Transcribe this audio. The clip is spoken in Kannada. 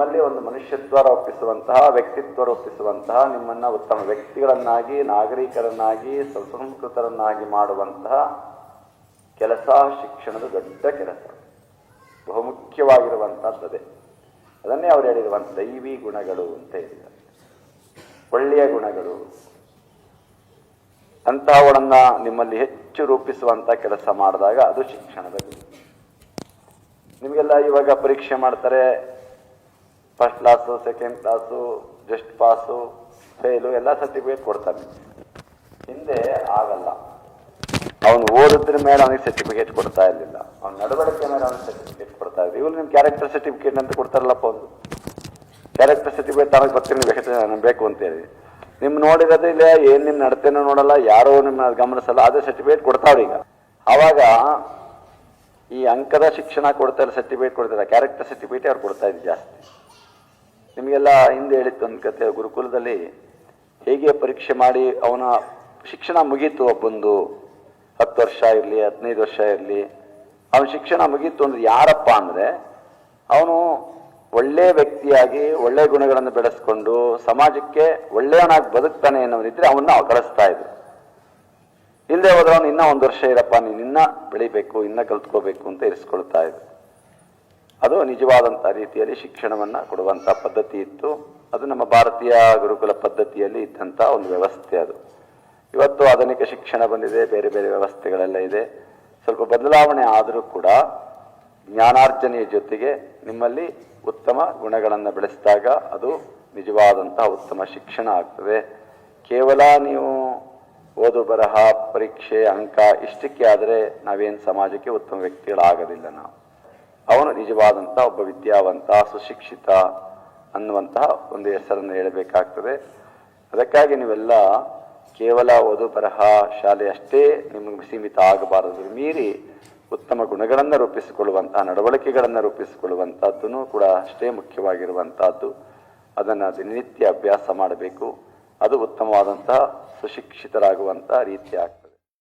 ನಿಮ್ಮಲ್ಲಿ ಒಂದು ಮನುಷ್ಯತ್ವ ರೂಪಿಸುವಂತಹ, ವ್ಯಕ್ತಿತ್ವ ರೂಪಿಸುವಂತಹ, ನಿಮ್ಮನ್ನು ಉತ್ತಮ ವ್ಯಕ್ತಿಗಳನ್ನಾಗಿ, ನಾಗರಿಕರನ್ನಾಗಿ, ಸುಸಂಸ್ಕೃತರನ್ನಾಗಿ ಮಾಡುವಂತಹ ಕೆಲಸ ಶಿಕ್ಷಣದ ದೊಡ್ಡ ಕೆಲಸ, ಬಹುಮುಖ್ಯವಾಗಿರುವಂಥದ್ದೇ. ಅದನ್ನೇ ಅವರು ಹೇಳಿರುವಂಥ ದೈವಿ ಗುಣಗಳು ಅಂತ ಹೇಳಿದ್ದಾರೆ. ಒಳ್ಳೆಯ ಗುಣಗಳು ಅಂತಹವುಗಳನ್ನ ನಿಮ್ಮಲ್ಲಿ ಹೆಚ್ಚು ರೂಪಿಸುವಂಥ ಕೆಲಸ ಮಾಡಿದಾಗ ಅದು ಶಿಕ್ಷಣದ ಗುಣ. ನಿಮಗೆಲ್ಲ ಇವಾಗ ಪರೀಕ್ಷೆ ಮಾಡ್ತಾರೆ, first class, second class, just pass, fail ಎಲ್ಲ ಸರ್ಟಿಫಿಕೇಟ್ ಕೊಡ್ತಾನೆ. ಹಿಂದೆ ಆಗಲ್ಲ. ಅವನು ಓದಿದ್ರ ಮೇಲೆ ಅವನಿಗೆ ಸರ್ಟಿಫಿಕೇಟ್ ಕೊಡ್ತಾ ಇರಲಿಲ್ಲ, ಅವನ ನಡವಳಿಕೆ ಮೇಲೆ ಅವನಿಗೆ ಸರ್ಟಿಫಿಕೇಟ್ ಕೊಡ್ತಾ ಇದ್ರು. ಇವ್ರು ನಿಮ್ಮ ಕ್ಯಾರೆಕ್ಟರ್ ಸರ್ಟಿಫಿಕೇಟ್ ಅಂತ ಕೊಡ್ತಾರಲ್ಲಪ್ಪ, ಒಂದು ಕ್ಯಾರೆಕ್ಟರ್ ಸರ್ಟಿಫಿಕೇಟ್ ತನಗೆ ಬರ್ತೀನಿ ಬೇಕು ಅಂತೇಳಿ. ನಿಮ್ಮ ನೋಡಿರೋದಿಲ್ಲ, ಏನು ನಿಮ್ಮ ನಡತೆನೂ ನೋಡಲ್ಲ, ಯಾರೋ ನಿಮ್ಮ ಗಮನಿಸಲ್ಲ, ಅದೇ ಸರ್ಟಿಫಿಕೇಟ್ ಕೊಡ್ತಾವ್ರೀಗ. ಆವಾಗ ಈ ಅಂಕದ ಶಿಕ್ಷಣ ಕೊಡ್ತಾರೆ, ಸರ್ಟಿಫಿಕೇಟ್ ಕೊಡ್ತಾರೆ, ಕ್ಯಾರೆಕ್ಟರ್ ಸರ್ಟಿಫಿಕೇಟ್ ಅವ್ರು ಕೊಡ್ತಾ ಇದ್ರು ಜಾಸ್ತಿ. ನಿಮಗೆಲ್ಲ ಹಿಂದೆ ಹೇಳಿತ್ತು ಒಂದು ಕತೆ, ಗುರುಕುಲದಲ್ಲಿ ಹೇಗೆ ಪರೀಕ್ಷೆ ಮಾಡಿ ಅವನ ಶಿಕ್ಷಣ ಮುಗೀತು, ಒಬ್ಬೊಂದು 10 ವರ್ಷ ಇರಲಿ, 15 ವರ್ಷ ಇರಲಿ, ಅವನ ಶಿಕ್ಷಣ ಮುಗೀತು ಅಂದ್ರೆ ಯಾರಪ್ಪ ಅಂದರೆ ಅವನು ಒಳ್ಳೆ ವ್ಯಕ್ತಿಯಾಗಿ ಒಳ್ಳೆ ಗುಣಗಳನ್ನು ಬೆಳೆಸ್ಕೊಂಡು ಸಮಾಜಕ್ಕೆ ಒಳ್ಳೆಯವನಾಗಿ ಬದುಕ್ತಾನೆ ಅನ್ನೋದಿದ್ರೆ ಅವನ್ನ ಕಳಿಸ್ತಾ ಇದ್ರು. ಇಲ್ಲದೆ ಹೋದ್ರೆ ಅವನು ಇನ್ನೂ 1 ವರ್ಷ ಇರಪ್ಪ, ನೀನು ಇನ್ನೂ ಬೆಳಿಬೇಕು, ಇನ್ನೂ ಕಲ್ತ್ಕೋಬೇಕು ಅಂತ ಇರಿಸ್ಕೊಳ್ತಾ ಇದ್ರು. ಅದು ನಿಜವಾದಂಥ ರೀತಿಯಲ್ಲಿ ಶಿಕ್ಷಣವನ್ನು ಕೊಡುವಂಥ ಪದ್ಧತಿ ಇತ್ತು. ಅದು ನಮ್ಮ ಭಾರತೀಯ ಗುರುಕುಲ ಪದ್ಧತಿಯಲ್ಲಿ ಇದ್ದಂಥ ಒಂದು ವ್ಯವಸ್ಥೆ. ಅದು ಇವತ್ತು ಆಧುನಿಕ ಶಿಕ್ಷಣ ಬಂದಿದೆ, ಬೇರೆ ಬೇರೆ ವ್ಯವಸ್ಥೆಗಳೆಲ್ಲ ಇದೆ. ಸ್ವಲ್ಪ ಬದಲಾವಣೆ ಆದರೂ ಕೂಡ ಜ್ಞಾನಾರ್ಜನೆಯ ಜೊತೆಗೆ ನಿಮ್ಮಲ್ಲಿ ಉತ್ತಮ ಗುಣಗಳನ್ನು ಬೆಳೆಸಿದಾಗ ಅದು ನಿಜವಾದಂತಹ ಉತ್ತಮ ಶಿಕ್ಷಣ ಆಗ್ತದೆ. ಕೇವಲ ನೀವು ಓದು ಬರಹ, ಪರೀಕ್ಷೆ, ಅಂಕ ಇಷ್ಟಕ್ಕೆ ಆದರೆ ನಾವೇನು ಸಮಾಜಕ್ಕೆ ಉತ್ತಮ ವ್ಯಕ್ತಿಗಳಾಗೋದಿಲ್ಲ. ಅವನು ನಿಜವಾದಂಥ ಒಬ್ಬ ವಿದ್ಯಾವಂತ, ಸುಶಿಕ್ಷಿತ ಅನ್ನುವಂತಹ ಒಂದು ಹೆಸರನ್ನು ಹೇಳಬೇಕಾಗ್ತದೆ. ಅದಕ್ಕಾಗಿ ನೀವೆಲ್ಲ ಕೇವಲ ಓದು ಬರಹ ಶಾಲೆ ಅಷ್ಟೇ ನಿಮಗೆ ಸೀಮಿತ ಆಗಬಾರದು. ಮೀರಿ ಉತ್ತಮ ಗುಣಗಳನ್ನು ರೂಪಿಸಿಕೊಳ್ಳುವಂತಹ, ನಡವಳಿಕೆಗಳನ್ನು ರೂಪಿಸಿಕೊಳ್ಳುವಂಥದ್ದೂ ಕೂಡ ಅಷ್ಟೇ ಮುಖ್ಯವಾಗಿರುವಂತಹದ್ದು. ಅದನ್ನು ದಿನನಿತ್ಯ ಅಭ್ಯಾಸ ಮಾಡಬೇಕು. ಅದು ಉತ್ತಮವಾದಂತಹ ಸುಶಿಕ್ಷಿತರಾಗುವಂಥ ರೀತಿ ಆಗ್ತದೆ.